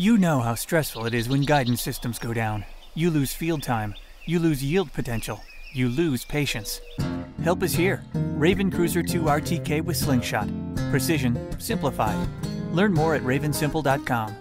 You know how stressful it is when guidance systems go down. You lose field time. You lose yield potential. You lose patience. Help is here. Raven Cruiser 2 RTK with Slingshot. Precision simplified. Learn more at ravensimple.com.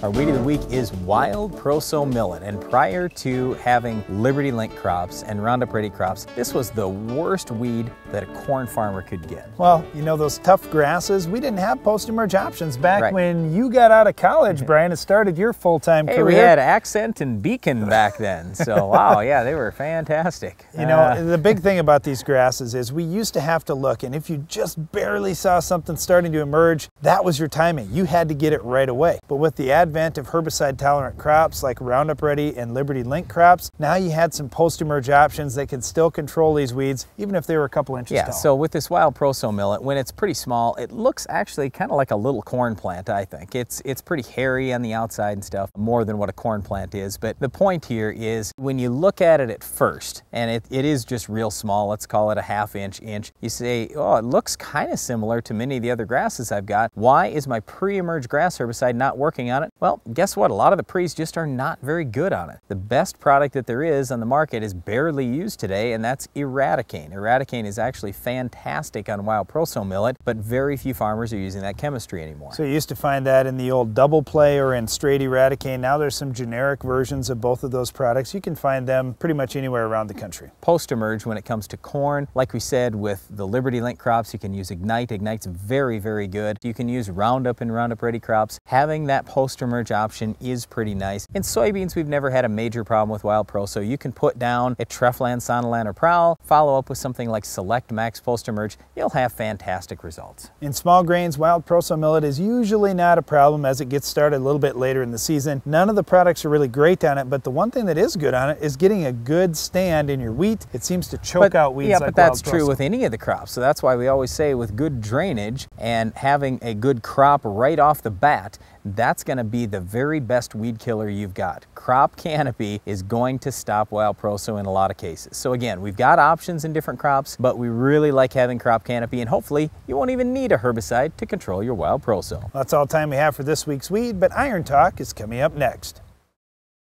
Our weed of the week is wild Proso millet, and prior to having Liberty Link crops and Roundup Ready crops, this was the worst weed that a corn farmer could get. Well, you know those tough grasses, we didn't have post-emerge options back when you got out of college, Brian, and started your full-time career. We had Accent and Beacon back then, so wow, yeah, they were fantastic. You know, the big thing about these grasses is we used to have to look, and if you just barely saw something starting to emerge, that was your timing. You had to get it right away. But with the advent of herbicide-tolerant crops like Roundup Ready and Liberty Link crops, now you had some post-emerge options that could still control these weeds, even if they were a couple inches tall. So with this wild Proso millet, when it's pretty small, it looks actually kind of like a little corn plant, I think. It's pretty hairy on the outside and stuff, more than what a corn plant is. But the point here is, when you look at it at first, and it is just real small, let's call it a half-inch, you say, oh, it looks kind of similar to many of the other grasses I've got. Why is my pre-emerge grass herbicide not working on it? Well, guess what? A lot of the pre's just are not very good on it. The best product that there is on the market is barely used today, and that's Eradicane. Eradicane is actually fantastic on wild Proso millet, but very few farmers are using that chemistry anymore. So you used to find that in the old double play or in straight Eradicane. Now there's some generic versions of both of those products. You can find them pretty much anywhere around the country. Post-emerge, when it comes to corn, like we said with the Liberty Link crops, you can use Ignite. Ignite's very, very good. You can use Roundup and Roundup Ready crops. Having that post-emerge option is pretty nice. In soybeans, we've never had a major problem with wild Proso. You can put down a Treflan, Sonalan, or Prowl, follow up with something like Select Max Post-emerge. You'll have fantastic results. In small grains, wild Proso millet is usually not a problem as it gets started a little bit later in the season. None of the products are really great on it, but the one thing that is good on it is getting a good stand in your wheat. It seems to choke out weeds like wild Proso. Yeah, but that's true with any of the crops. So that's why we always say with good drainage and having a good crop right off the bat, that's going to be the very best weed killer you've got. Crop canopy is going to stop wild Proso in a lot of cases. So again, we've got options in different crops, but we really like having crop canopy, and hopefully you won't even need a herbicide to control your wild Proso. That's all the time we have for this week's weed, but Iron Talk is coming up next.